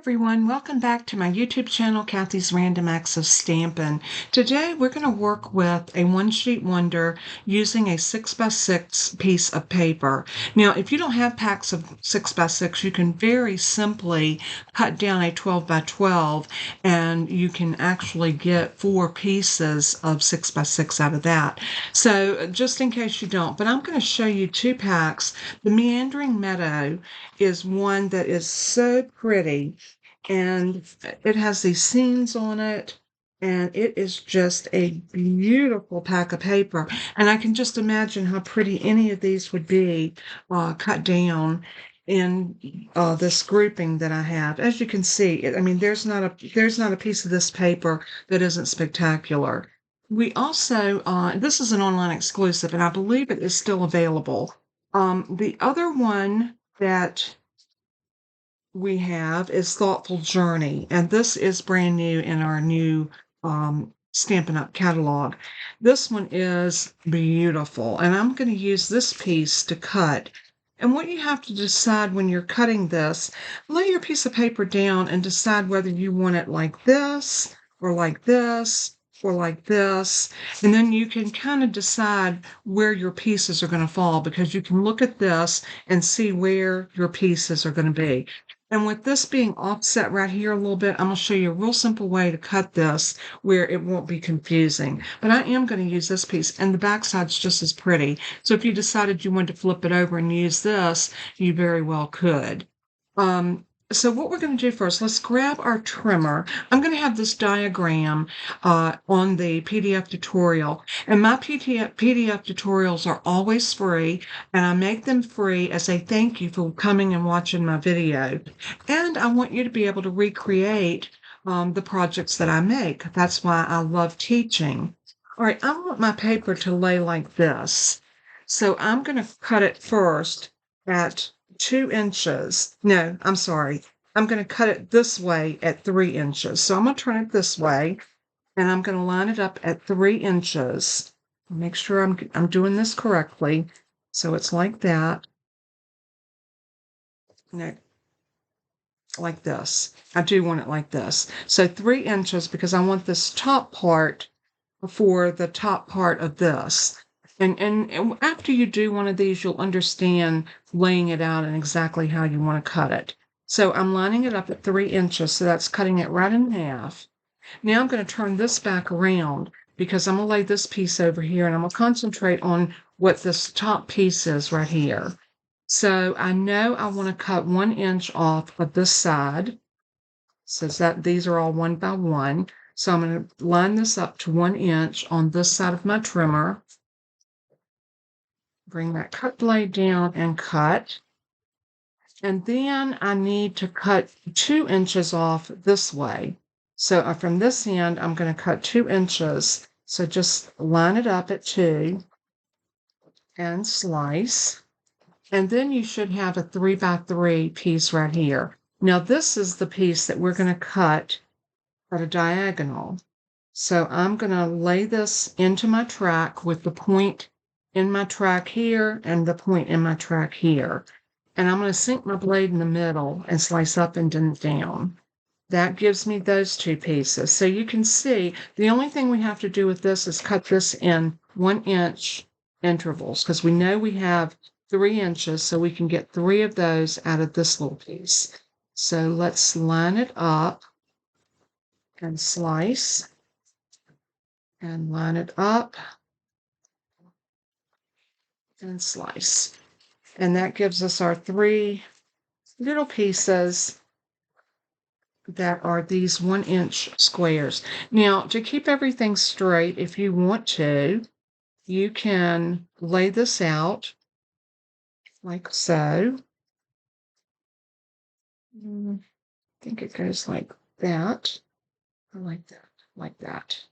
Everyone, welcome back to my YouTube channel, Kathy's Random Acts of Stampin'. Today we're going to work with a one-sheet wonder using a 6x6 piece of paper. Now, if you don't have packs of 6x6, you can very simply cut down a 12x12 and you can actually get 4 pieces of 6x6 out of that. So just in case you don't, but I'm going to show you 2 packs. The Meandering Meadow is one that is so pretty. And it has these scenes on it, and it is just a beautiful pack of paper. And I can just imagine how pretty any of these would be cut down in this grouping that I have. As you can see, I mean, there's not a piece of this paper that isn't spectacular. We also, this is an online exclusive, and I believe it is still available. The other one that we have is Thoughtful Journey, and this is brand new in our new Stampin' Up! Catalog. This one is beautiful, and I'm going to use this piece to cut. And what you have to decide when you're cutting this, lay your piece of paper down and decide whether you want it like this, or like this, or like this, and then you can kind of decide where your pieces are going to fall, because you can look at this and see where your pieces are going to be. And with this being offset right here a little bit, I'm going to show you a real simple way to cut this where it won't be confusing. But I am going to use this piece, and the back side's just as pretty. So if you decided you wanted to flip it over and use this, you very well could. So what we're going to do first, let's grab our trimmer. I'm going to have this diagram on the PDF tutorial. And my PDF tutorials are always free, and I make them free as a thank you for coming and watching my video. And I want you to be able to recreate the projects that I make. That's why I love teaching. All right, I want my paper to lay like this. So I'm going to cut it first at 2 inches. No, I'm sorry. I'm going to cut it this way at 3 inches. So I'm going to turn it this way, and I'm going to line it up at 3 inches. Make sure I'm doing this correctly. So it's like that. No, like this. I do want it like this. So 3 inches, because I want this top part for the top part of this. And after you do one of these, you'll understand laying it out and exactly how you want to cut it. So I'm lining it up at 3 inches, so that's cutting it right in half. Now I'm going to turn this back around, because I'm going to lay this piece over here, and I'm going to concentrate on what this top piece is right here. So I know I want to cut 1 inch off of this side, so that these are all 1 by 1. So I'm going to line this up to 1 inch on this side of my trimmer. Bring that cut blade down and cut. And then I need to cut 2 inches off this way. So from this end, I'm going to cut 2 inches. So just line it up at 2 and slice. And then you should have a 3 by 3 piece right here. Now this is the piece that we're going to cut at a diagonal. So I'm going to lay this into my track with the point in my track here and the point in my track here. And I'm going to sink my blade in the middle and slice up and then down. That gives me those 2 pieces. So you can see the only thing we have to do with this is cut this in 1 inch intervals, because we know we have 3 inches, so we can get 3 of those out of this little piece. So let's line it up and slice and line it up and slice. And that gives us our 3 little pieces that are these 1 inch squares. Now, to keep everything straight, if you want to, you can lay this out like so. I think it goes like that, or like that, like that.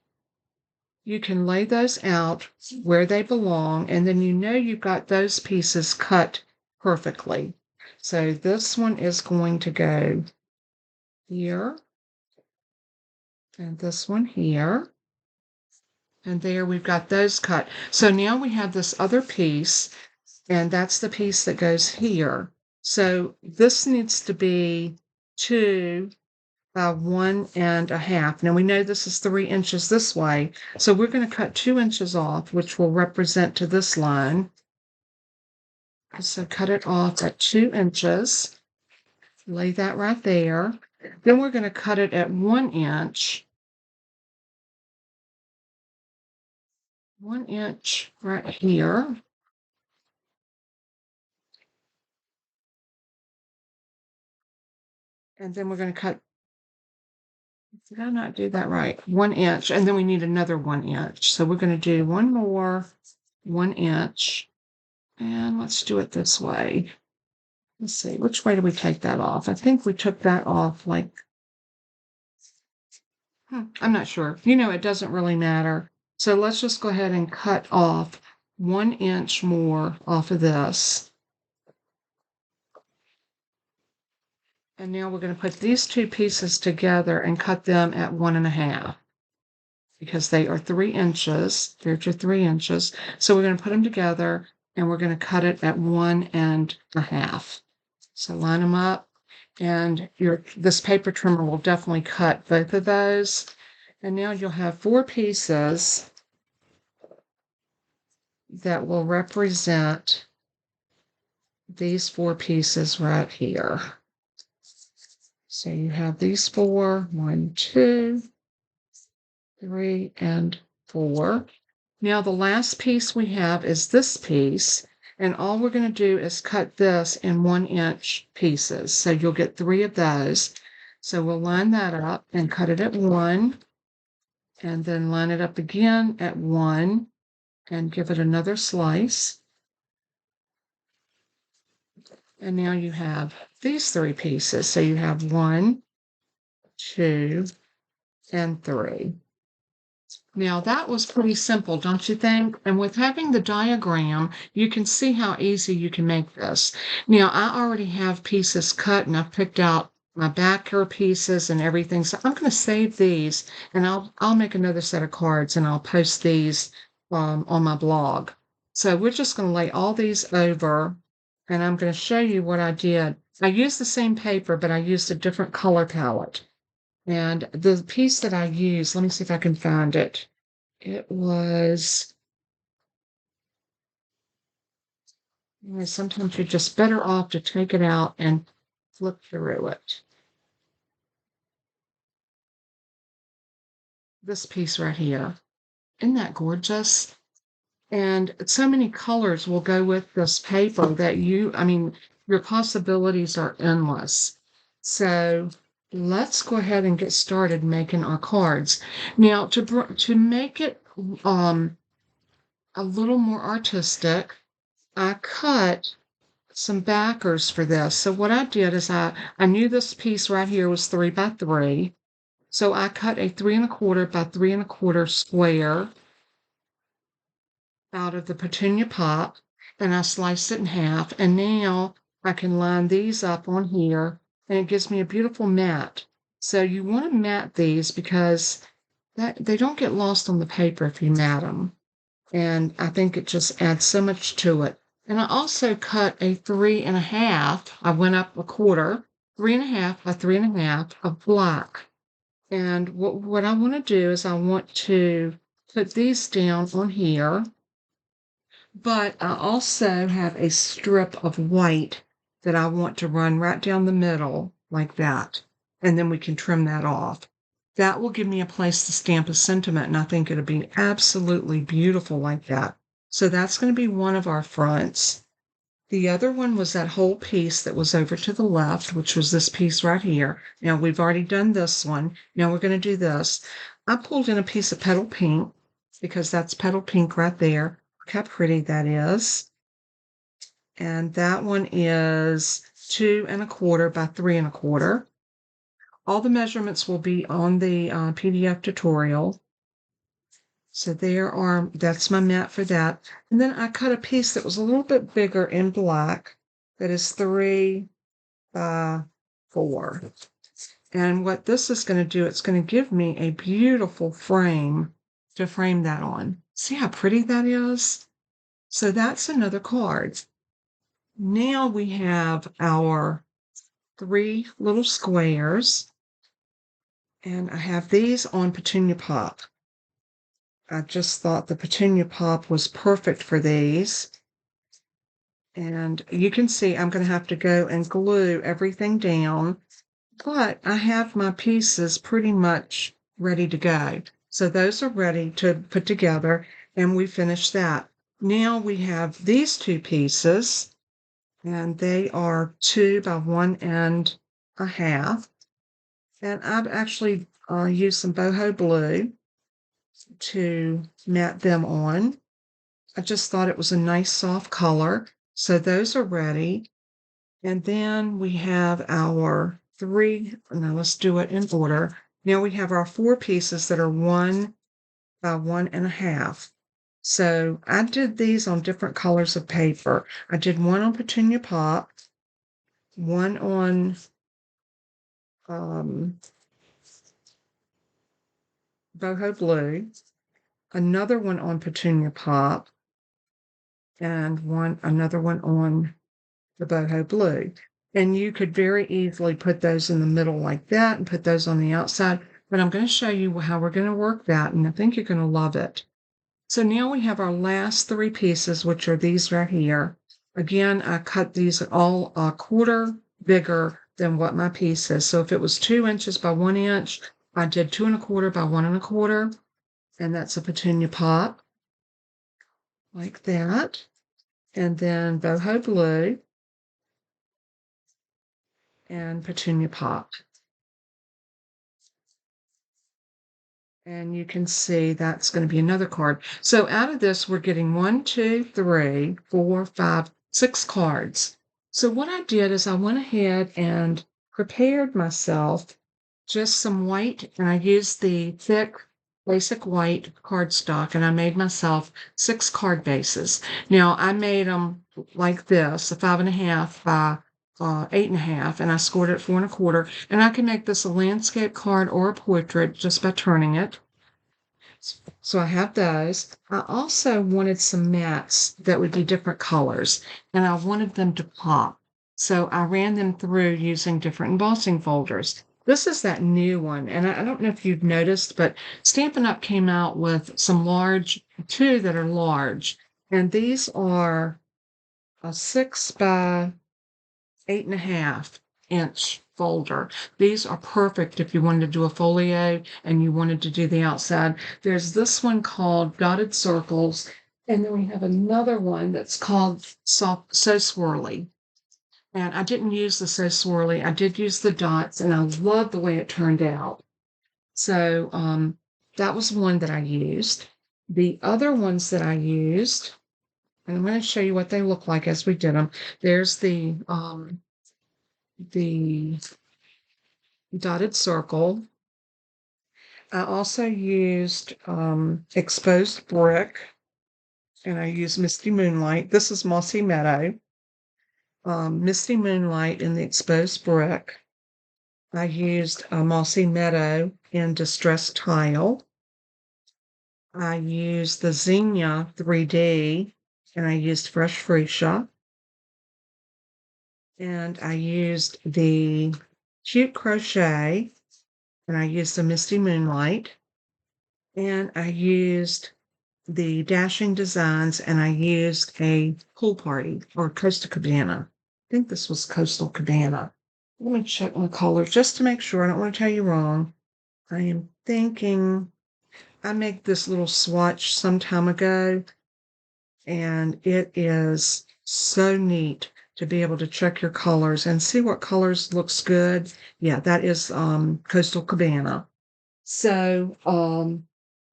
You can lay those out where they belong, and then you know you've got those pieces cut perfectly. So this one is going to go here, and this one here, and there we've got those cut. So now we have this other piece, and that's the piece that goes here. So this needs to be 2 by 1.5. Now we know this is 3 inches this way, so we're going to cut 2 inches off, which will represent to this line. So cut it off at 2 inches. Lay that right there. Then we're going to cut it at 1 inch. 1 inch right here. And then we're going to cut, did I not do that right? 1 inch, and then we need another 1 inch. So we're going to do one more 1 inch, and let's do it this way. Let's see, which way do we take that off? I think we took that off like, I'm not sure. You know, it doesn't really matter. So let's just go ahead and cut off 1 inch more off of this. And now we're going to put these two pieces together and cut them at 1.5 because they are 3 inches. They're your 3 inches. So we're going to put them together and we're going to cut it at 1.5. So line them up, and this paper trimmer will definitely cut both of those. And now you'll have 4 pieces that will represent these 4 pieces right here. So you have these 4, 1, 2, 3, and 4. Now the last piece we have is this piece, and all we're going to do is cut this in 1 inch pieces. So you'll get 3 of those. So we'll line that up and cut it at 1, and then line it up again at 1, and give it another slice. And now you have these 3 pieces. So you have 1, 2, and 3. Now that was pretty simple, don't you think? And with having the diagram, you can see how easy you can make this. Now I already have pieces cut, and I've picked out my backer pieces and everything. So I'm going to save these, and I'll make another set of cards, and I'll post these on my blog. So we're just going to lay all these over, and I'm going to show you what I did. I used the same paper, but I used a different color palette. And the piece that I used, let me see if I can find it. It was, sometimes you're just better off to take it out and flip through it. This piece right here. Isn't that gorgeous? And so many colors will go with this paper that your possibilities are endless. So let's go ahead and get started making our cards. Now, to make it a little more artistic, I cut some backers for this. So what I did is I knew this piece right here was 3 by 3. So I cut a 3 1/4 by 3 1/4 square out of the petunia pop, and I sliced it in half. And now I can line these up on here, and it gives me a beautiful mat. So you want to mat these because they don't get lost on the paper if you mat them. And I think it just adds so much to it. And I also cut a 3 1/2. I went up a quarter, 3 1/2 by 3 1/2 of black. And what I want to do is I want to put these down on here. But I also have a strip of white that I want to run right down the middle like that. And then we can trim that off. That will give me a place to stamp a sentiment, and I think it'll be absolutely beautiful like that. So that's going to be one of our fronts. The other one was that whole piece that was over to the left, which was this piece right here. Now we've already done this one. Now we're going to do this. I pulled in a piece of petal pink because that's petal pink right there. Look how pretty that is. And that one is 2 1/4 by 3 1/4. All the measurements will be on the PDF tutorial. So that's my mat for that. And then I cut a piece that was a little bit bigger in black that is 3 by 4. And what this is going to do, it's going to give me a beautiful frame to frame that on. See how pretty that is? So that's another card. Now we have our 3 little squares, and I have these on Petunia Pop. I just thought the Petunia Pop was perfect for these. And you can see I'm going to have to go and glue everything down, but I have my pieces pretty much ready to go. So those are ready to put together, and we finished that. Now we have these 2 pieces, and they are 2 by 1.5. And I've actually used some boho blue to mat them on. I just thought it was a nice soft color. So those are ready. And then we have our 3, now let's do it in order. Now we have our 4 pieces that are 1 by 1.5. So I did these on different colors of paper. I did one on Petunia Pop, one on boho blue, another one on Petunia Pop, and another one on the boho blue. And you could very easily put those in the middle like that and put those on the outside. But I'm going to show you how we're going to work that, and I think you're going to love it. So now we have our last 3 pieces, which are these right here. Again, I cut these all a quarter bigger than what my piece is. So if it was 2 inches by 1 inch, I did 2 1/4 by 1 1/4, and that's a Petunia Pop, like that. And then boho blue and Petunia Pop. And you can see that's going to be another card. So out of this, we're getting 1, 2, 3, 4, 5, 6 cards. So what I did is I went ahead and prepared myself just some white, and I used the thick basic white cardstock, and I made myself 6 card bases. Now I made them like this, a 5.5 by 8.5, and I scored it at 4 1/4. And I can make this a landscape card or a portrait just by turning it. So I have those. I also wanted some mats that would be different colors, and I wanted them to pop. So I ran them through using different embossing folders. This is that new one, and I don't know if you've noticed, but Stampin' Up! Came out with some 2 that are large, and these are a 6 by 8.5-inch folder. These are perfect if you wanted to do a folio and you wanted to do the outside. There's this one called Dotted Circles, and then we have another one that's called So Swirly. And I didn't use the So Swirly. I did use the dots, and I love the way it turned out. So that was one that I used. The other ones that I used, and I'm going to show you what they look like as we did them. There's the dotted circle. I also used exposed brick, and I used Misty Moonlight. This is Mossy Meadow. Misty Moonlight in the exposed brick. I used Mossy Meadow in Distressed Tile. I used the Zinnia 3D, and I used Fresh Fuchsia. And I used the Cute Crochet, and I used the Misty Moonlight. And I used the Dashing Designs, and I used a Pool Party or Coastal Cabana. I think this was Coastal Cabana. Let me check my colors just to make sure. I don't want to tell you wrong. I am thinking I made this little swatch some time ago, and it is so neat to be able to check your colors and see what colors looks good. Yeah, that is Coastal Cabana. So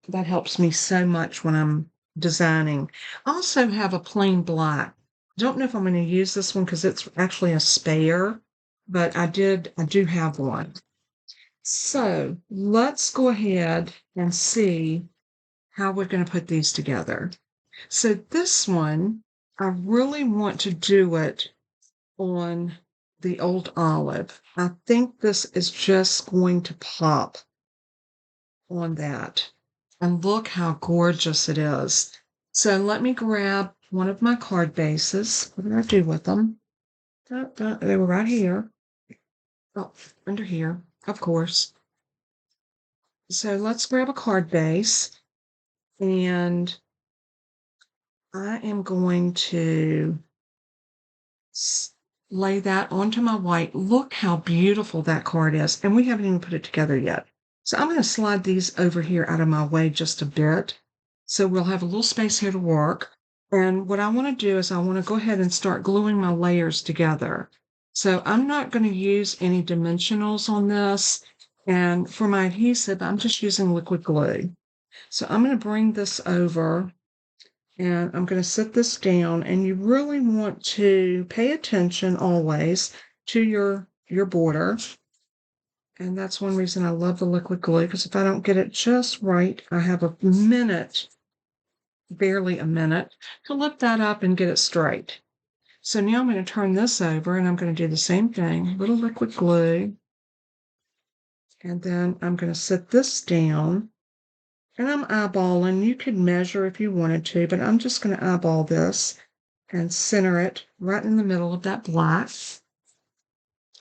that helps me so much when I'm designing. I also have a plain black. Don't know if I'm going to use this one because it's actually a spare, but I do have one. So let's go ahead and see how we're going to put these together. So this one, I really want to do it on the old olive. I think this is just going to pop on that. And look how gorgeous it is. So let me grab one of my card bases. What did I do with them? They were right here. Oh, under here, of course. So let's grab a card base, and I am going to lay that onto my white. Look how beautiful that card is, and we haven't even put it together yet. So I'm going to slide these over here out of my way just a bit, so we'll have a little space here to work. And what I want to do is I want to go ahead and start gluing my layers together. So I'm not going to use any dimensionals on this, and for my adhesive, I'm just using liquid glue. So I'm going to bring this over, and I'm going to set this down, and you really want to pay attention always to your border. And that's one reason I love the liquid glue, because if I don't get it just right, I have a minute, barely a minute, to lift that up and get it straight. So now I'm going to turn this over, and I'm going to do the same thing, a little liquid glue. And then I'm going to set this down. And I'm eyeballing. You could measure if you wanted to, but I'm just going to eyeball this and center it right in the middle of that black.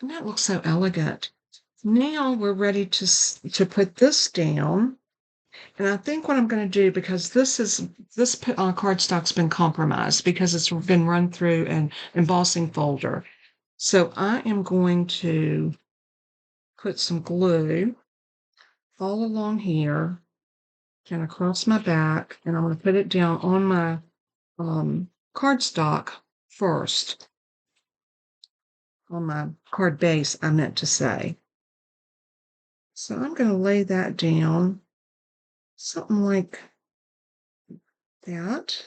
And that looks so elegant. Now we're ready to put this down. And I think what I'm going to do, because this cardstock's been compromised because it's been run through an embossing folder. So I am going to put some glue all along here and across my back, and I'm going to put it down on my cardstock first, on my card base, I meant to say. So I'm going to lay that down, something like that.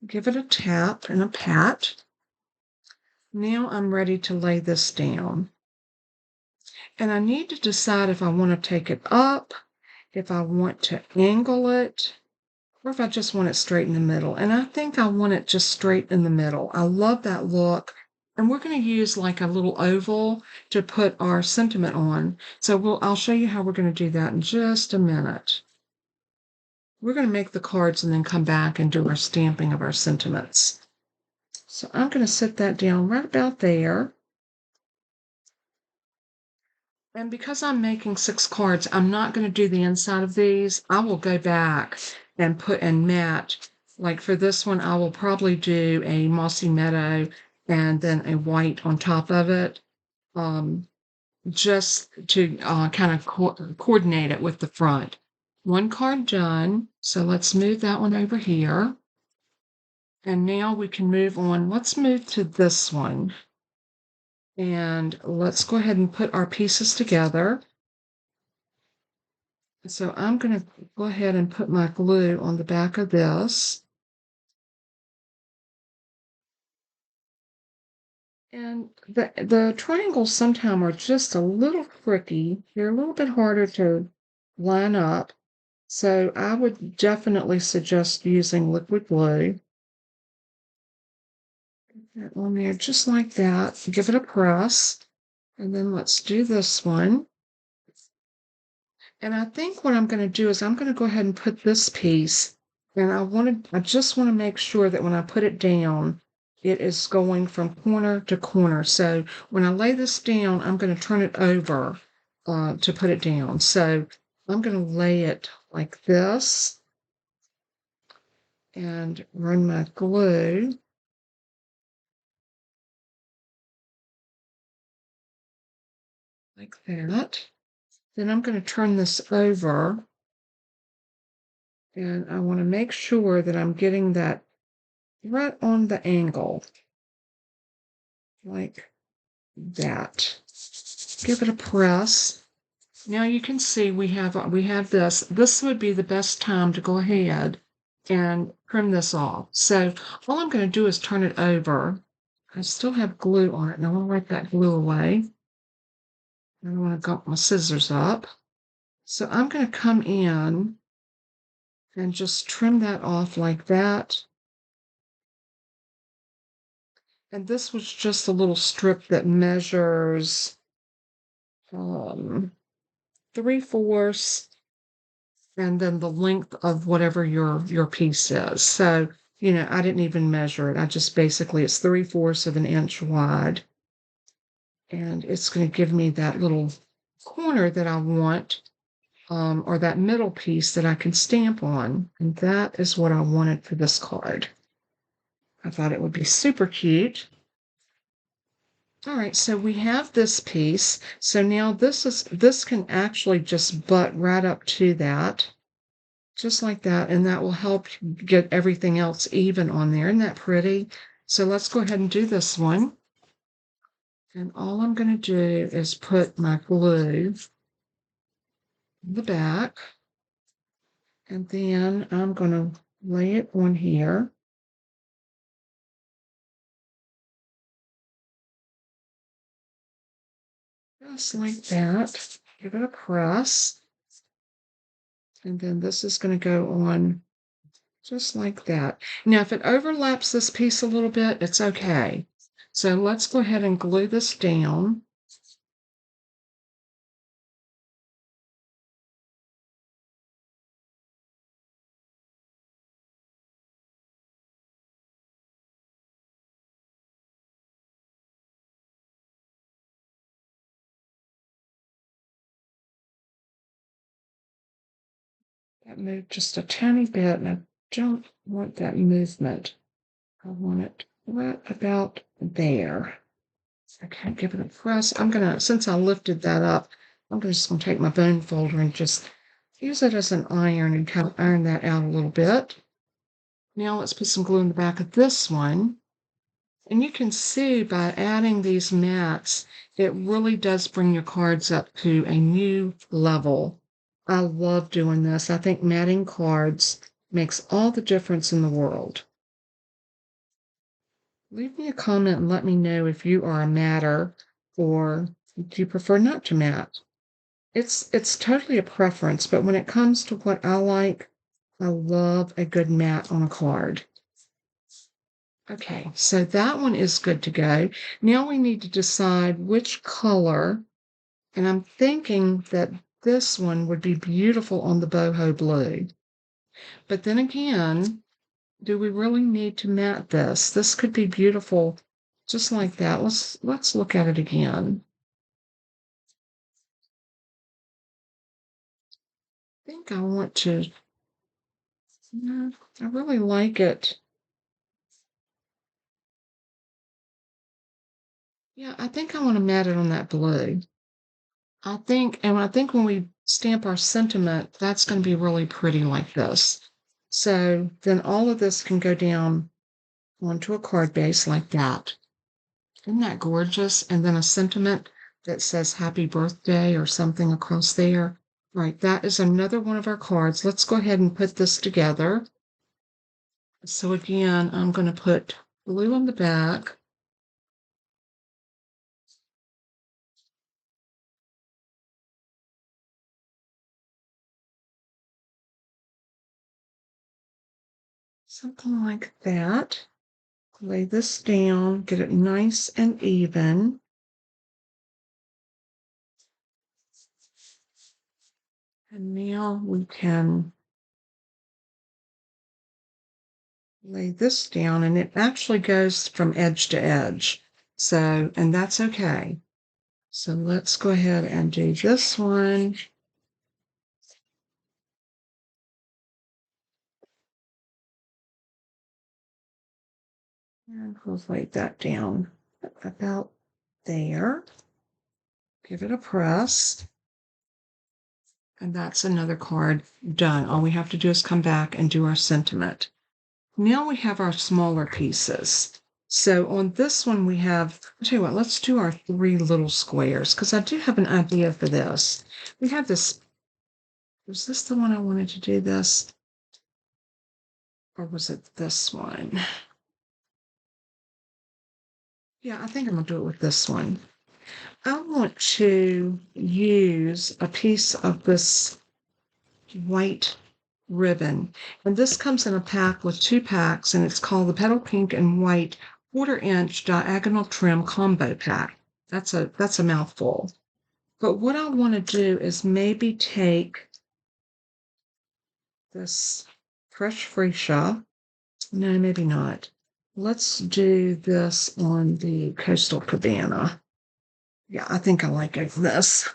Give it a tap and a pat. Now I'm ready to lay this down. And I need to decide if I want to take it up, if I want to angle it, or if I just want it straight in the middle. And I think I want it just straight in the middle. I love that look. And we're going to use like a little oval to put our sentiment on. So I'll show you how we're going to do that in just a minute. We're going to make the cards and then come back and do our stamping of our sentiments. So I'm going to set that down right about there. And because I'm making 6 cards, I'm not going to do the inside of these. I will go back and put and matte. Like for this one, I will probably do a mossy meadow and then a white on top of it, just to kind of coordinate it with the front. One card done, so let's move that one over here. And now we can move on. Let's move to this one. And let's go ahead and put our pieces together. So I'm going to go ahead and put my glue on the back of this. And the triangles sometimes are just a little tricky. They're a little bit harder to line up. So I would definitely suggest using liquid glue. Put that on there just like that. Give it a press. And then let's do this one. And I think what I'm going to do is I'm going to go ahead and put this piece, and I just want to make sure that when I put it down, it is going from corner to corner. So when I lay this down, I'm going to turn it over to put it down. So I'm going to lay it like this and run my glue. Like that. Then I'm going to turn this over, and I want to make sure that I'm getting that right on the angle, like that. Give it a press. Now you can see we have this. This would be the best time to go ahead and trim this off. So all I'm going to do is turn it over. I still have glue on it, and I want to wipe that glue away. I want to go my scissors up. So I'm going to come in and just trim that off like that. And this was just a little strip that measures 3/4, and then the length of whatever your piece is. So, I didn't even measure it. I just basically, it's 3/4 of an inch wide. And it's going to give me that little corner that I want, or that middle piece that I can stamp on. And that is what I wanted for this card. I thought it would be super cute. All right, so we have this piece. So now this can actually just butt right up to that, just like that, and that will help get everything else even on there. Isn't that pretty? So let's go ahead and do this one. And all I'm going to do is put my glue in the back, and then I'm going to lay it on here. Just like that. Give it a press. And then this is going to go on just like that. Now, if it overlaps this piece a little bit, it's okay. So let's go ahead and glue this down. That moved just a tiny bit, and I don't want that movement. I want it right about there. Okay, give it a press. I'm gonna, since I lifted that up, just gonna take my bone folder and just use it as an iron and kind of iron that out a little bit. Now let's put some glue in the back of this one. And you can see by adding these mats, it really does bring your cards up to a new level. I love doing this. I think matting cards makes all the difference in the world. Leave me a comment and let me know if you are a matter or do you prefer not to mat. It's totally a preference, but when it comes to what I like, I love a good mat on a card. Okay, so that one is good to go. Now we need to decide which color, and I'm thinking that this one would be beautiful on the boho blue. But then again, do we really need to mat this? This could be beautiful just like that. Let's look at it again. I think I want to, no, I really like it. Yeah, I think I want to mat it on that blue. I think when we stamp our sentiment, that's going to be really pretty like this. So then all of this can go down onto a card base like that. Isn't that gorgeous? And then a sentiment that says happy birthday or something across there. Right, that is another one of our cards. Let's go ahead and put this together. So again, I'm going to put blue on the back. Something like that. Lay this down, get it nice and even. And now we can lay this down, and it actually goes from edge to edge. So, and that's okay. So let's go ahead and do this one. And we'll lay that down about there. Give it a press. And that's another card done. All we have to do is come back and do our sentiment. Now we have our smaller pieces. So on this one we have, I'll tell you what, let's do our 3 little squares, because I do have an idea for this. We have this, was this the one I wanted to do this? Or was it this one? Yeah, I think I'm gonna do it with this one. I want to use a piece of this white ribbon. And this comes in a pack with 2 packs, and it's called the Petal Pink and White 1/4-inch diagonal trim combo pack. That's a mouthful. But what I want to do is maybe take this fresh freesia. No, maybe not. Let's do this on the Coastal Cabana. Yeah, I think I like this.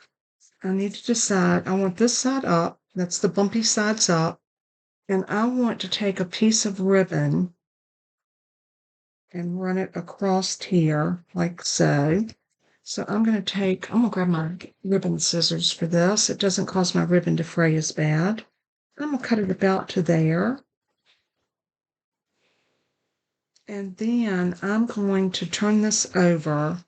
I need to decide. I want this side up. That's the bumpy sides up. And I want to take a piece of ribbon and run it across here like so. So I'm going to grab my ribbon scissors for this. It doesn't cause my ribbon to fray as bad. I'm going to cut it about to there. And then I'm going to turn this over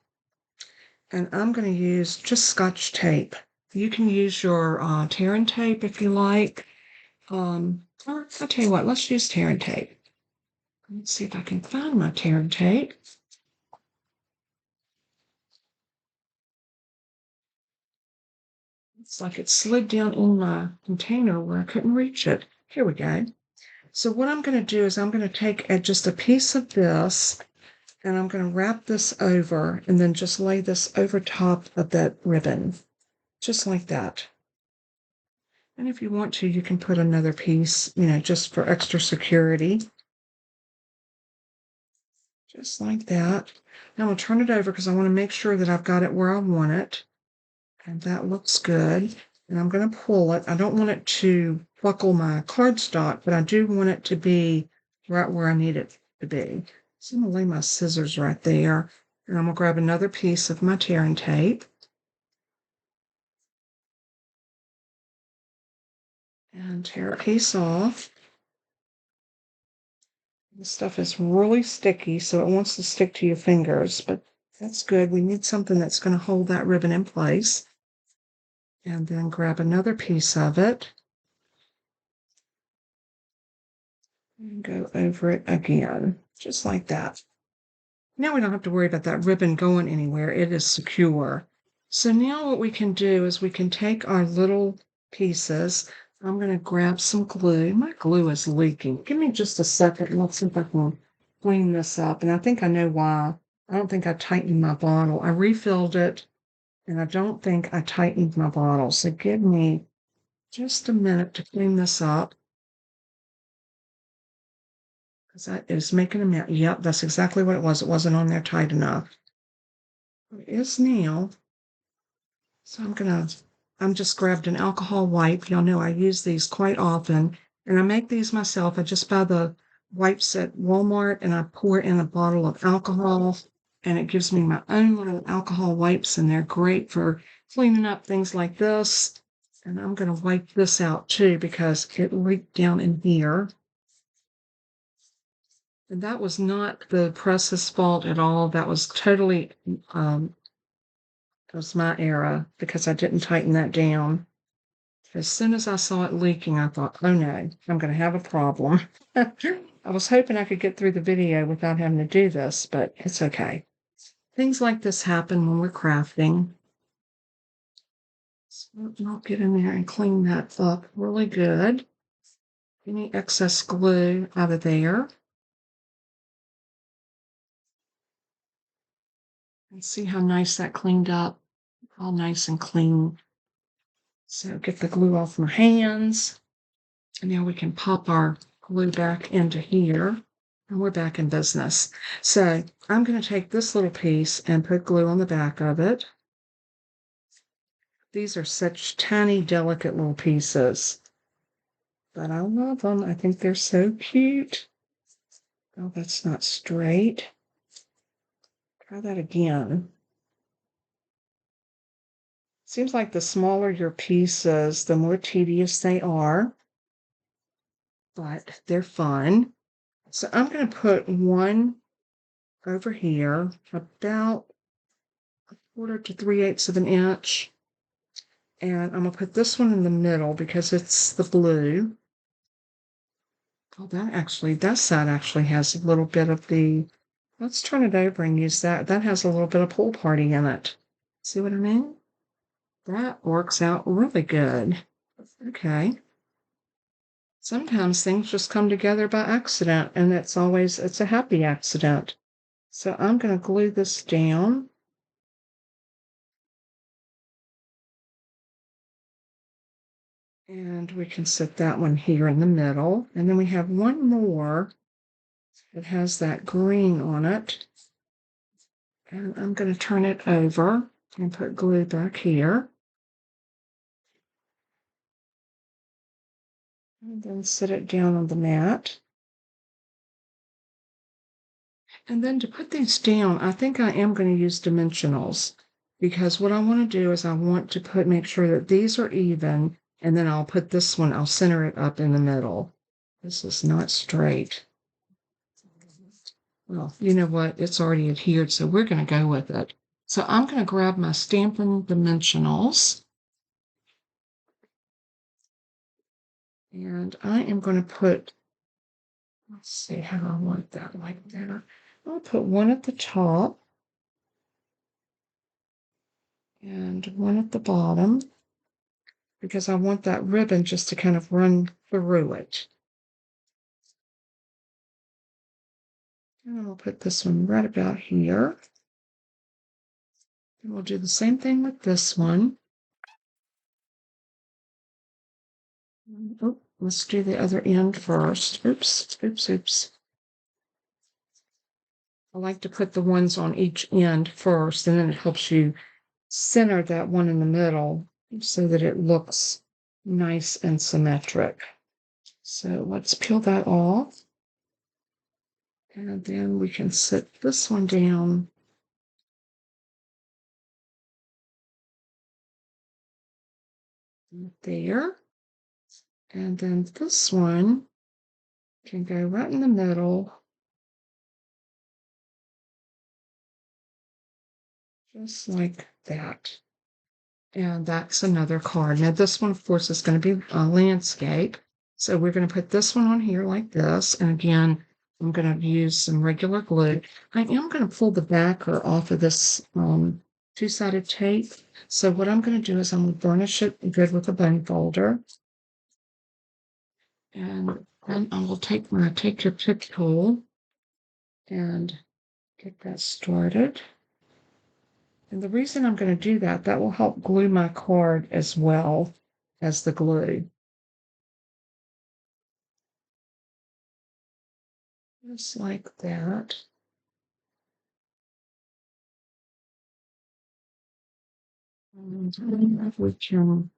and I'm going to use just Scotch tape. You can use your tear and tape if you like. Or I'll tell you what, let's use tear and tape. Let's see if I can find my tear and tape. It's like it slid down in my container where I couldn't reach it. Here we go. So what I'm going to do is I'm going to take just a piece of this and I'm going to wrap this over and then just lay this over top of that ribbon, just like that. And if you want to, you can put another piece, just for extra security. Just like that. Now I'll turn it over because I want to make sure that I've got it where I want it. And that looks good. And I'm going to pull it. I don't want it to buckle my cardstock, but I do want it to be right where I need it to be. So I'm going to lay my scissors right there. And I'm going to grab another piece of my tear and tape. And tear a piece off. This stuff is really sticky, so it wants to stick to your fingers, but that's good. We need something that's going to hold that ribbon in place. And then grab another piece of it and go over it again, just like that. Now we don't have to worry about that ribbon going anywhere. It is secure. So now what we can do is we can take our little pieces. I'm going to grab some glue. My glue is leaking. Give me just a second and let's see if I can clean this up. And I think I know why. I don't think I tightened my bottle. I refilled it and I don't think I tightened my bottle. So give me just a minute to clean this up. Because that is making a mess. Yep, that's exactly what it was. It wasn't on there tight enough. It is now. So I'm just grabbed an alcohol wipe. Y'all know I use these quite often. And I make these myself. I just buy the wipes at Walmart and I pour in a bottle of alcohol. And it gives me my own little alcohol wipes. And they're great for cleaning up things like this. And I'm going to wipe this out too because it leaked down in here. And that was not the press's fault at all. That was totally, it was my error because I didn't tighten that down. As soon as I saw it leaking, I thought, oh no, I'm going to have a problem. I was hoping I could get through the video without having to do this, but it's okay. Things like this happen when we're crafting. So I'll get in there and clean that up really good. Any excess glue out of there. And see how nice that cleaned up, all nice and clean. So get the glue off my hands. And now we can pop our glue back into here. And we're back in business. So I'm going to take this little piece and put glue on the back of it. These are such tiny, delicate little pieces. But I love them. I think they're so cute. Oh, that's not straight. Try that again. Seems like the smaller your pieces, the more tedious they are. But they're fun. So I'm going to put one over here, about 1/4 to 3/8 of an inch. And I'm going to put this one in the middle because it's the blue. Oh, that side actually has a little bit of the, let's turn it over and use that. That has a little bit of pool party in it. See what I mean? That works out really good. Okay. Sometimes things just come together by accident, and it's a happy accident. So I'm going to glue this down. And we can set that one here in the middle. And then we have one more that has that green on it. And I'm going to turn it over. And put glue back here. And then set it down on the mat. And then to put these down, I think I am going to use dimensionals, because what I want to do is I want to make sure that these are even, and then I'll put this one, I'll center it up in the middle. This is not straight. Well, you know what? It's already adhered, so we're going to go with it. So I'm going to grab my Stampin' Dimensionals. And I am going to put, let's see how I want that like that. I'll put one at the top and one at the bottom, because I want that ribbon just to kind of run through it. And I'll put this one right about here. And we'll do the same thing with this one. Oh, let's do the other end first. Oops, oops, oops. I like to put the ones on each end first, and then it helps you center that one in the middle so that it looks nice and symmetric. So let's peel that off. And then we can set this one down there. And then this one can go right in the middle, just like that. And that's another card. Now this one, of course, is going to be a landscape. So we're going to put this one on here like this. And again, I'm going to use some regular glue. I am going to pull the backer off of this two-sided tape. So what I'm going to do is I'm going to burnish it good with a bone folder. And then I will take your pick tool and get that started. And the reason I'm going to do that will help glue my card as well as the glue. Just like that. And we can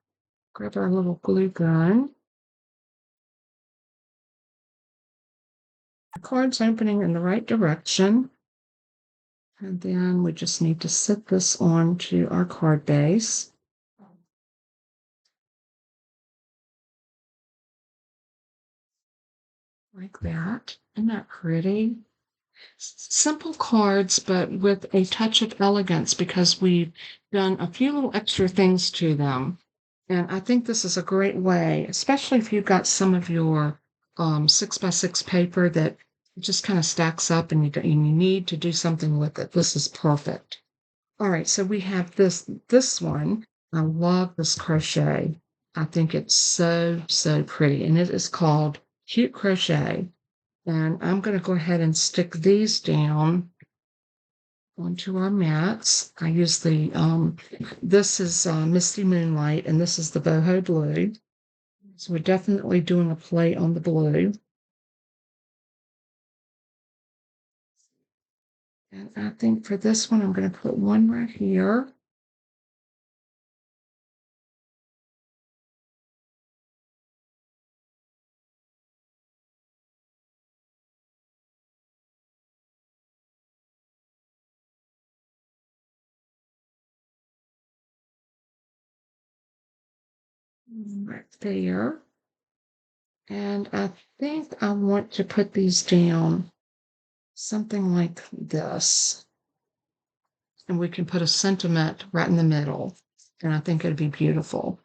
grab our little glue gun. The card's opening in the right direction. And then we just need to set this onto our card base. Like that. Isn't that pretty? Simple cards, but with a touch of elegance, because we've done a few little extra things to them. And I think this is a great way, especially if you've got some of your 6x6 paper that just kind of stacks up and you need to do something with it. This is perfect. All right, so we have this one. I love this crochet. I think it's so pretty, and it is called Cute Crochet. And I'm going to go ahead and stick these down onto our mats. I use the, this is Misty Moonlight, and this is the boho blue. So we're definitely doing a play on the blue. And I think for this one, I'm going to put one right here. Right there. And I think I want to put these down something like this. And we can put a sentiment right in the middle. And I think it'd be beautiful.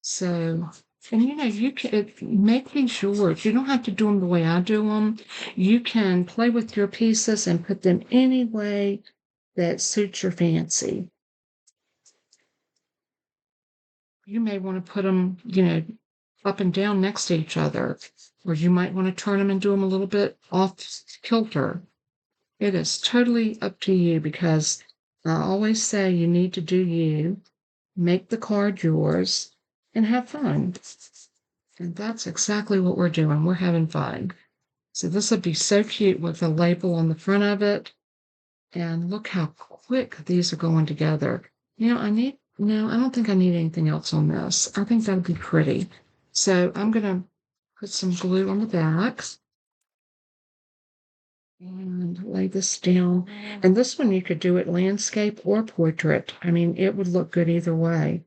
So, and you can make these yours. You don't have to do them the way I do them. You can play with your pieces and put them any way that suits your fancy. You may want to put them, up and down next to each other, or you might want to turn them and do them a little bit off kilter. It is totally up to you, because I always say you need to do you, make the card yours, and have fun. And that's exactly what we're doing. We're having fun. So this would be so cute with a label on the front of it. And look how quick these are going together. Now no, I don't think I need anything else on this. I think that'll be pretty. So I'm gonna put some glue on the back and lay this down. And this one you could do it landscape or portrait. I mean, it would look good either way.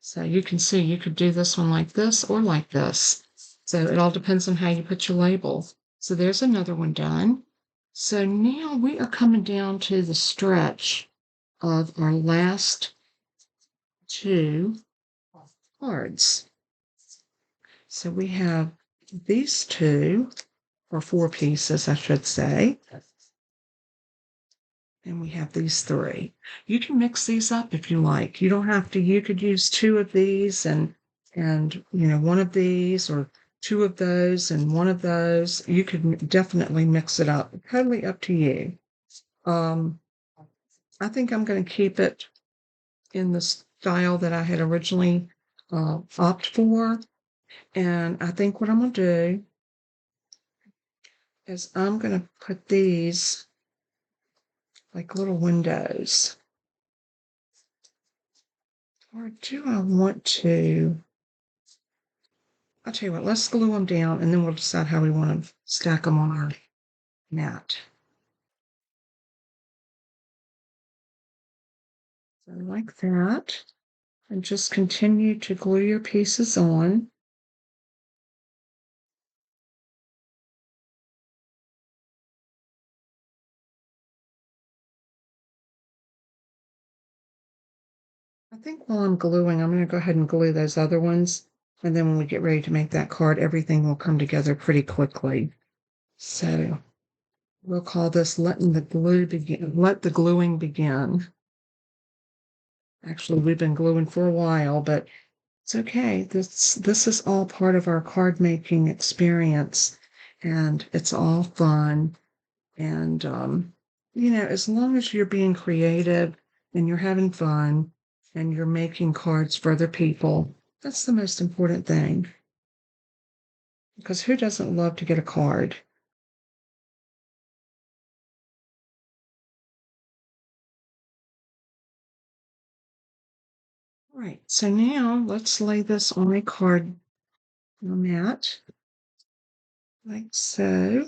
So you can see you could do this one like this or like this. So it all depends on how you put your label. So there's another one done. So now we are coming down to the stretch of our last two cards. So we have these two, or four pieces, I should say. And we have these three. You can mix these up if you like. You don't have to, you could use two of these and one of these or two of those and one of those. You could definitely mix it up. Totally up to you. I think I'm going to keep it in the style that I had originally opted for. And I think what I'm going to do is I'm going to put these like little windows. Or do I want to? I'll tell you what, let's glue them down and then we'll decide how we want to stack them on our mat. So like that. And just continue to glue your pieces on. I think while I'm gluing, I'm going to go ahead and glue those other ones. And then when we get ready to make that card, everything will come together pretty quickly. So we'll call this letting the glue begin, let the gluing begin. Actually, we've been gluing for a while, but it's okay. This is all part of our card making experience, and it's all fun. And as long as you're being creative and you're having fun and you're making cards for other people, that's the most important thing. Because who doesn't love to get a card? All right, so now let's lay this on a card mat, like so.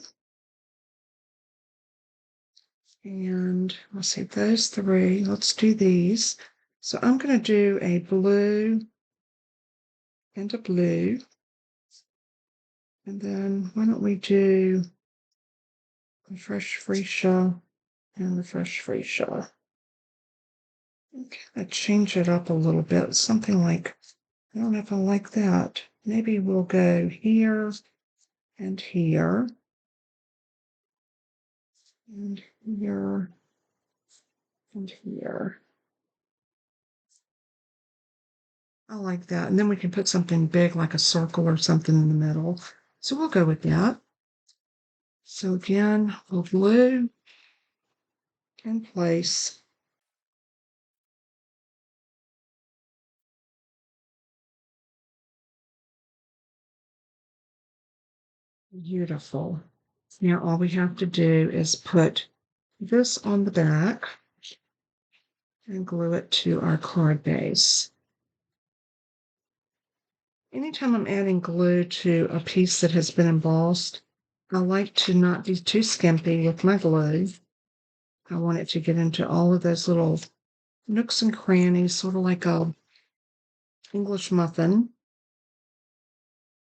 And let's see, those three, let's do these. So I'm going to do a blue and a blue. And then why don't we do the fresh freesia and the fresh freesia. Kind of change it up a little bit. Something like, I don't know if I like that. Maybe we'll go here and here. And here and here. I like that. And then we can put something big like a circle or something in the middle. So we'll go with that. So again, we'll glue in place. Beautiful. Now all we have to do is put this on the back and glue it to our card base. Anytime I'm adding glue to a piece that has been embossed, I like to not be too skimpy with my glue. I want it to get into all of those little nooks and crannies, sort of like a English muffin,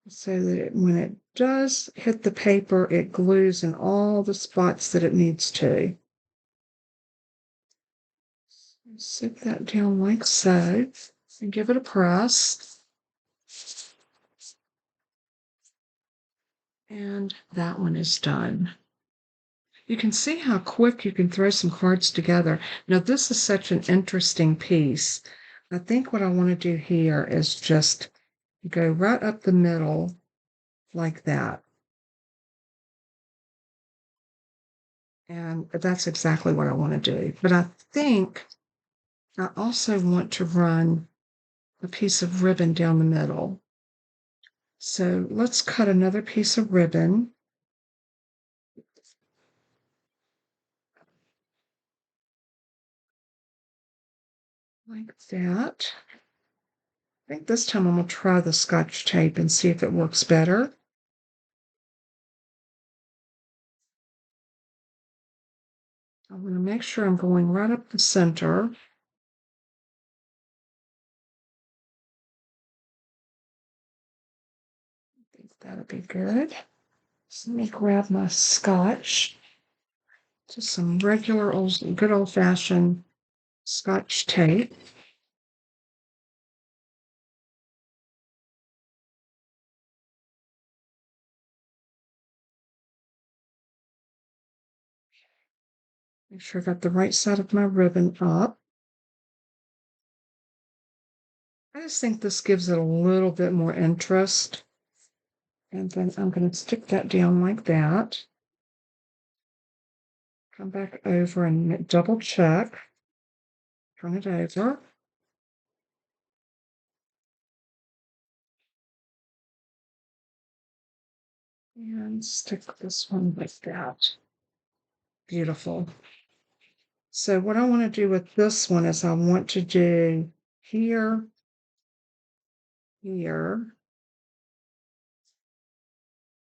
so that when it does hit the paper, it glues in all the spots that it needs to. Sit that down like so and give it a press. And that one is done. You can see how quick you can throw some cards together. Now, this is such an interesting piece. I think what I want to do here is just go right up the middle like that. And that's exactly what I want to do. But I think I also want to run a piece of ribbon down the middle. So let's cut another piece of ribbon. like that. I think this time I'm going to try the Scotch tape and see if it works better. I'm going to make sure I'm going right up the center. I think that'll be good. So let me grab my Scotch. Just some regular good old-fashioned Scotch tape. Make sure I got the right side of my ribbon up. I just think this gives it a little bit more interest. And then I'm going to stick that down like that. Come back over and double check. Turn it over. And stick this one like that. Beautiful. So what I want to do with this one is I want to do here, here,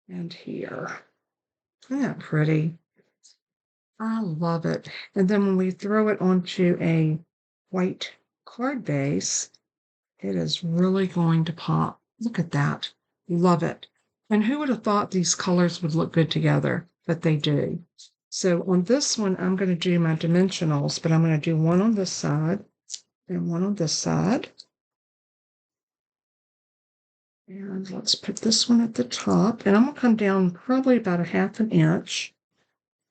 and here. Isn't that pretty? I love it. And then when we throw it onto a white card base, it is really going to pop. Look at that. Love it. And who would have thought these colors would look good together? But they do. So on this one, I'm going to do my dimensionals, but I'm going to do one on this side and one on this side. And let's put this one at the top. And I'm going to come down probably about a half an inch,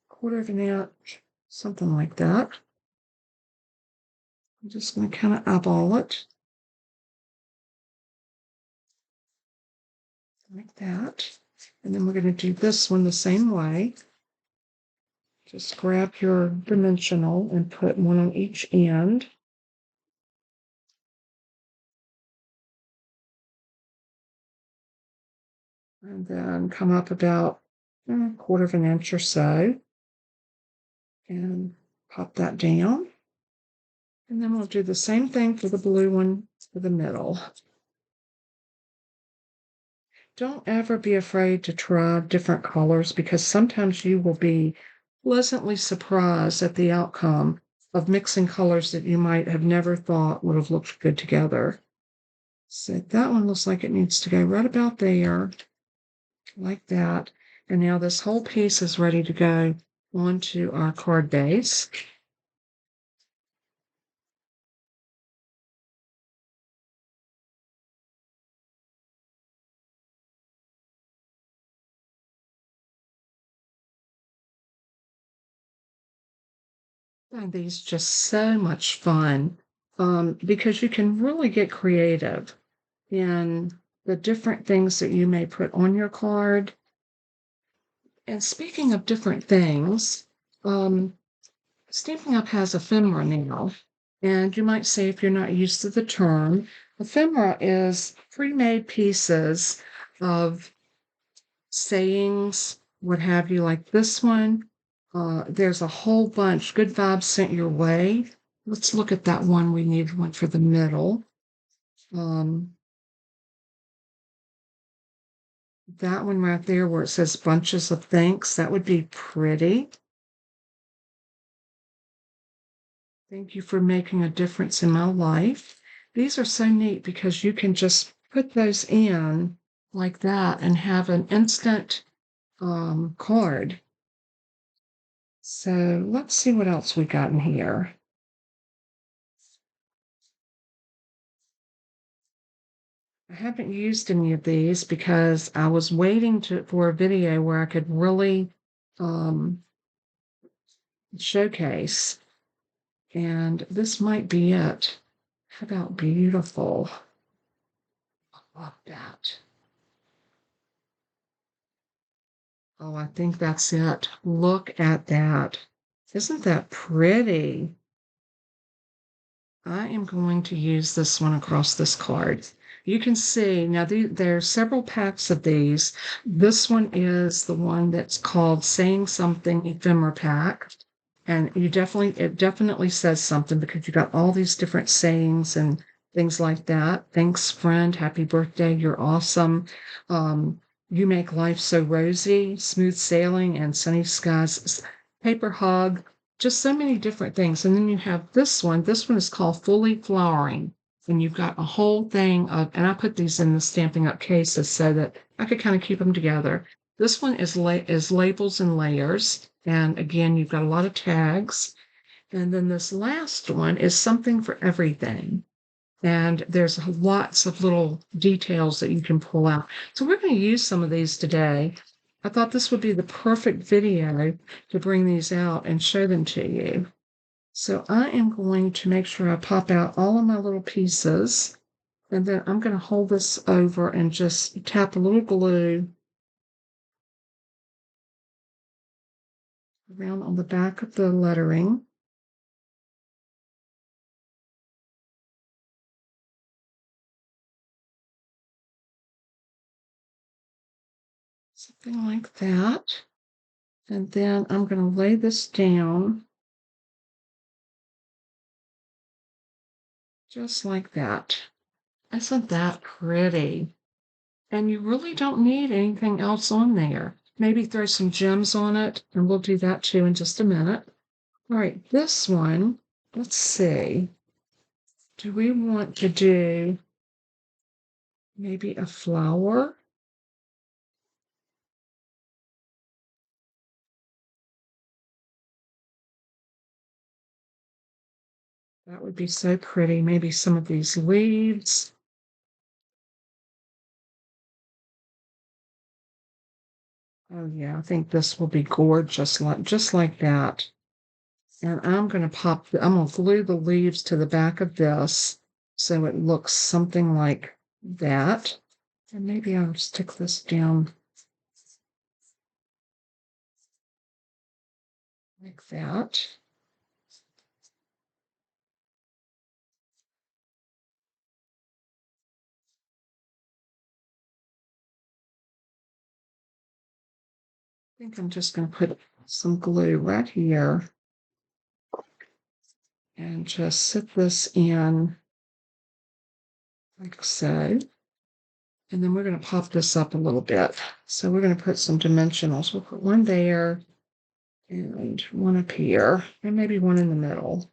quarter of an inch, something like that. I'm just going to kind of eyeball it. Like that. And then we're going to do this one the same way. Just grab your dimensional and put one on each end. And then come up about a quarter of an inch or so. And pop that down. And then we'll do the same thing for the blue one for the middle. Don't ever be afraid to try different colors because sometimes you will be pleasantly surprised at the outcome of mixing colors that you might have never thought would have looked good together. So that one looks like it needs to go right about there, like that. And now this whole piece is ready to go onto our card base. And these just so much fun because you can really get creative in the different things that you may put on your card. And speaking of different things, Stampin' Up! Has ephemera now. And you might say, if you're not used to the term, ephemera is pre-made pieces of sayings, what have you, like this one. There's a whole bunch. Good vibes sent your way. Let's look at that one. We need one for the middle. That one right there where it says bunches of thanks, that would be pretty. Thank you for making a difference in my life. These are so neat because you can just put those in like that and have an instant card. So let's see what else we got in here. I haven't used any of these because I was waiting for a video where I could really showcase. And this might be it. How about beautiful? I love that. Oh, I think that's it. Look at that. Isn't that pretty? I am going to use this one across this card. You can see now there are several packs of these. This one is the one that's called Saying Something Ephemera Pack. And it definitely says something because you got all these different sayings and things like that. Thanks, friend. Happy birthday. You're awesome. You make life so rosy, smooth sailing, and sunny skies. Paper hug, just so many different things. And then you have this one. This one is called Fully Flowering. And you've got a whole thing of, and I put these in the Stampin' Up cases so that I could kind of keep them together. This one is labels and layers. And again, you've got a lot of tags. And then this last one is something for everything. And there's lots of little details that you can pull out. So we're going to use some of these today. I thought this would be the perfect video to bring these out and show them to you. So I am going to make sure I pop out all of my little pieces. And then I'm going to hold this over and just tap a little glue around on the back of the lettering. Something like that. And then I'm going to lay this down just like that. Isn't that pretty? And you really don't need anything else on there. Maybe throw some gems on it, and we'll do that too in just a minute. All right, this one, let's see. Do we want to do maybe a flower? That would be so pretty. Maybe some of these leaves. Oh yeah, I think this will be gorgeous, just like that. And I'm going to glue the leaves to the back of this so it looks something like that. And maybe I'll stick this down like that. I think I'm just going to put some glue right here and just sit this in like so. And then we're going to pop this up a little bit. So we're going to put some dimensionals. We'll put one there and one up here and maybe one in the middle.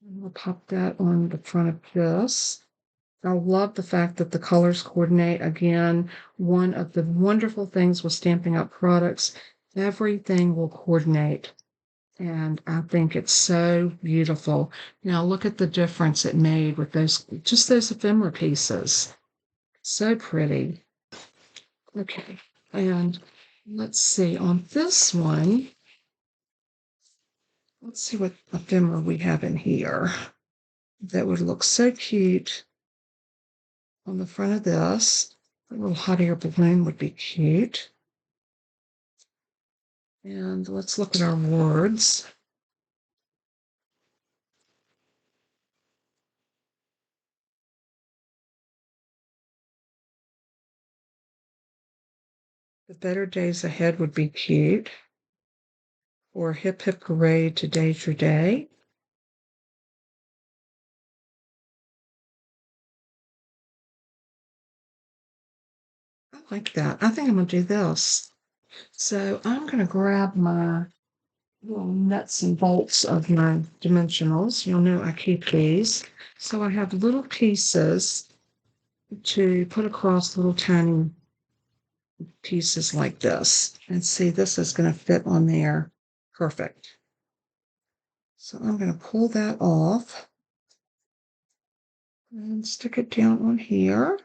And we'll pop that on the front of this. I love the fact that the colors coordinate. Again, one of the wonderful things with Stampin' Up products, everything will coordinate. And I think it's so beautiful. Now look at the difference it made with just those ephemera pieces. So pretty. Okay, and let's see, on this one, let's see what ephemera we have in here. That would look so cute on the front of this. A little hot air balloon would be cute. And let's look at our words. The better days ahead would be cute. Or hip hip hooray, today's your day. I like that. I think I'm going to do this. So I'm going to grab my little nuts and bolts of my dimensionals. You'll know I keep these. So I have little pieces to put across little tiny pieces like this. And see, this is going to fit on there. Perfect. So I'm going to pull that off and stick it down on here.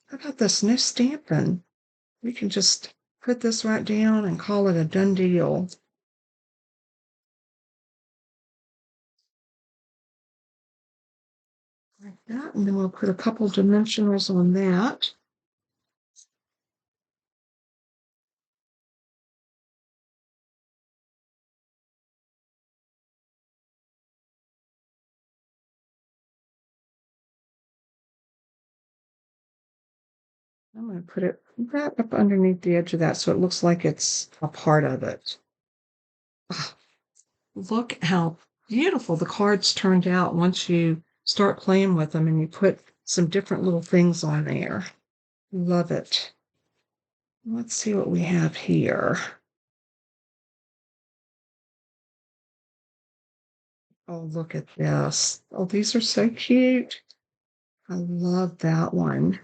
How about this? No stamping. We can just put this right down and call it a done deal. Like that. And then we'll put a couple dimensionals on that. I'm going to put it right up underneath the edge of that so it looks like it's a part of it. Ah, look how beautiful the cards turned out once you start playing with them and you put some different little things on there. Love it. Let's see what we have here. Oh, look at this. Oh, these are so cute. I love that one.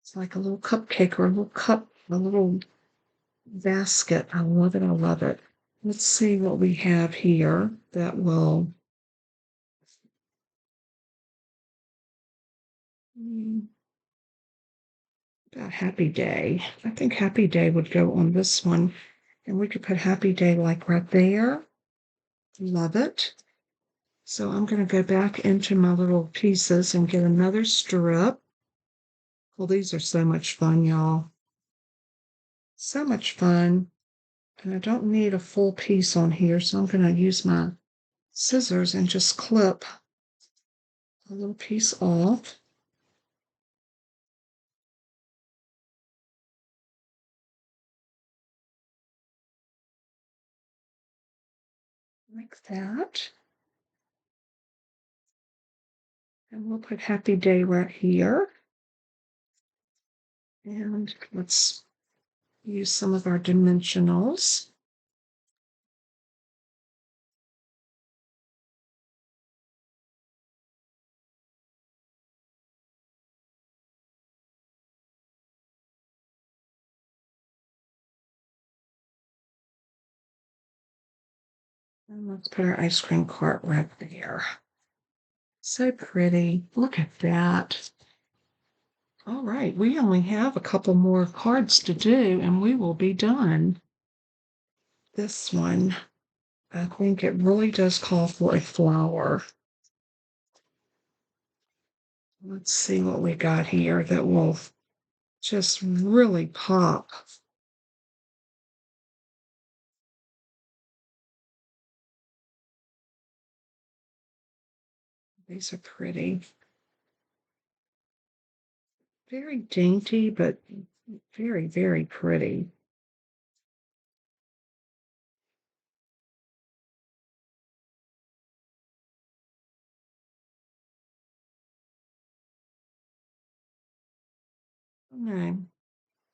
It's like a little cupcake or a little cup, a little basket. I love it. I love it. Let's see what we have here that will. About Happy Day. I think Happy Day would go on this one. And we could put Happy Day like right there. Love it. So I'm going to go back into my little pieces and get another strip. Well, these are so much fun, y'all. So much fun. And I don't need a full piece on here, so I'm going to use my scissors and just clip a little piece off. Like that. And we'll put Happy Day right here. And let's use some of our dimensionals. And let's put our ice cream cart right there. So pretty. Look at that. All right, we only have a couple more cards to do and we will be done. This one, I think it really does call for a flower. Let's see what we got here that will just really pop. These are pretty. Very dainty, but very, very pretty. Okay.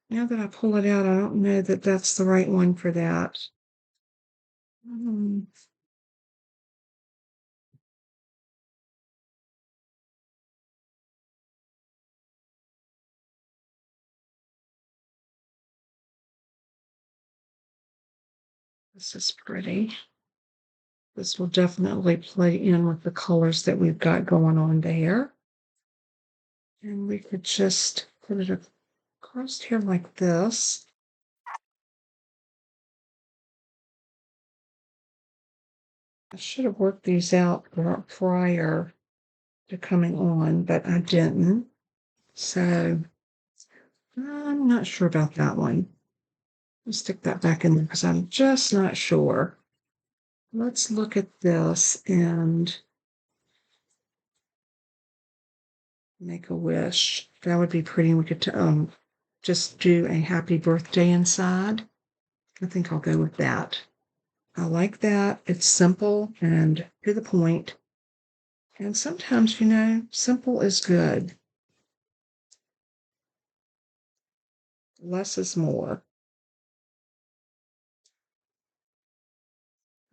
Now that I pull it out, I don't know that that's the right one for that. Hmm. This is pretty. This will definitely play in with the colors that we've got going on there. And we could just put it across here like this. I should have worked these out prior to coming on, but I didn't. So I'm not sure about that one. Let's stick that back in there because I'm just not sure. Let's look at this and make a wish. That would be pretty. We could just do a happy birthday inside. I think I'll go with that. I like that. It's simple and to the point. And sometimes, simple is good. Less is more.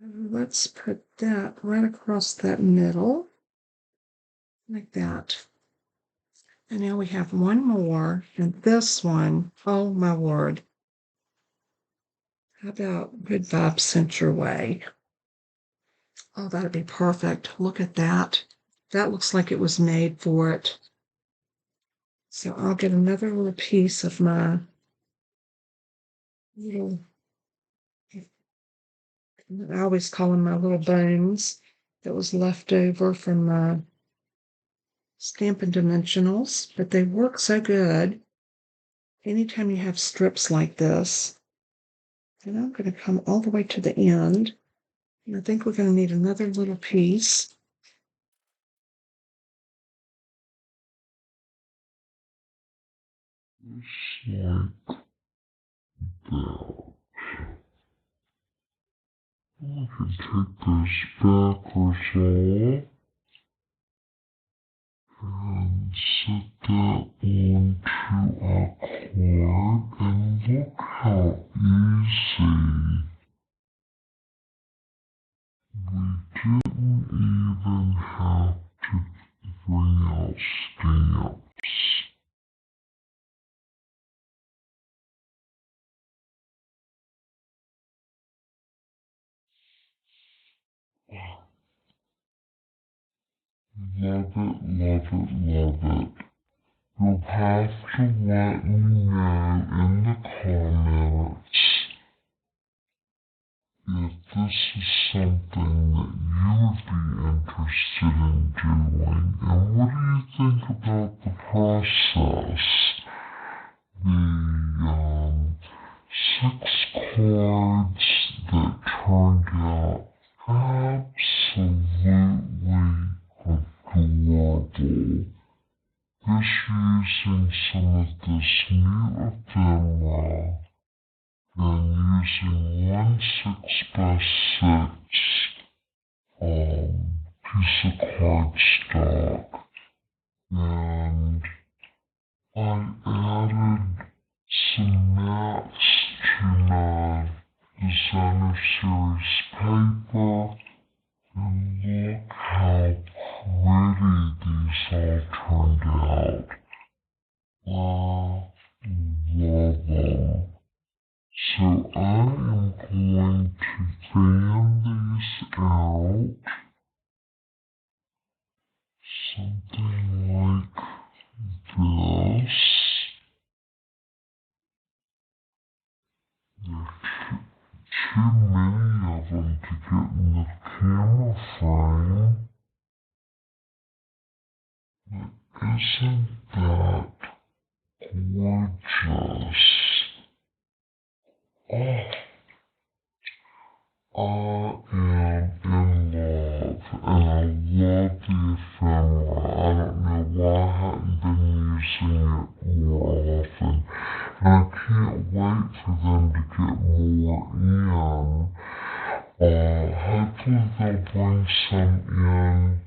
Let's put that right across that middle, like that. And now we have one more, and this one, oh my word. How about Good Vibes Sent Your Way? Oh, that'd be perfect. Look at that. That looks like it was made for it. So I'll get another little piece of my little, I always call them my little bones that was left over from my Stampin' Dimensionals, but they work so good. Anytime you have strips like this, and I'm going to come all the way to the end, and I think we're going to need another little piece. like that. We can take those backers off and set that onto our card, and look how easy. We didn't even have to bring out stamps. Love it, love it, love it. You'll have to let me know in the comments if this is something that you would be interested in doing. And what do you think about the process? The 6 cards that turned out absolutely adorable. This using some of this new ephemera and using 1 6x6 piece of cardstock, and I added some mats to my designer series paper, and look how pretty these all turned out. I love them. So I am going to fan these out, something like this. There's too many of them to get in the camera frame. But isn't that gorgeous? Oh, I am in love, and I love the ephemera. I don't know why I haven't been using it more often, and I can't wait for them to get more in. Hopefully they'll bring some in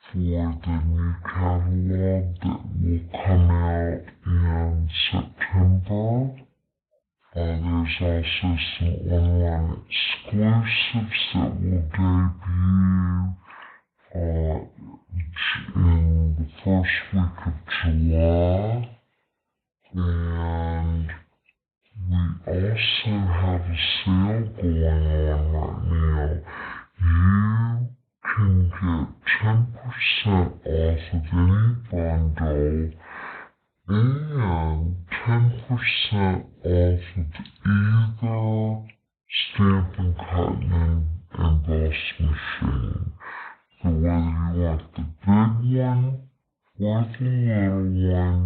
for the new catalog that will come out in September. There's also some online exclusives that will debut in the first week of July, and we also have a sale going on right now. You can get 10% off of any bundle and 10% off of either Stampin' Cotton and Emboss machine. So whether you want the big one or the little one,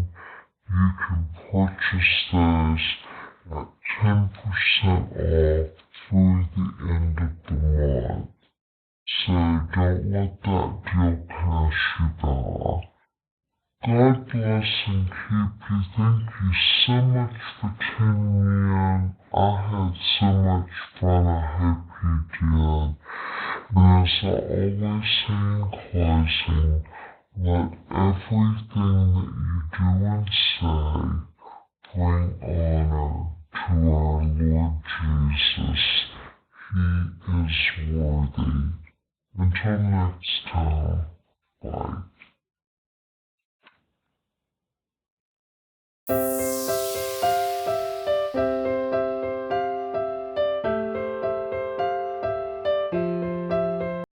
you can purchase those at 10% off through the end of the month. So don't let that deal pass you by. God bless and keep you. Thank you so much for tuning in. I had so much fun. I hope you did. And as I always say in closing, let everything that you do and say bring honor to our Lord Jesus. He is worthy. Until next time, bye.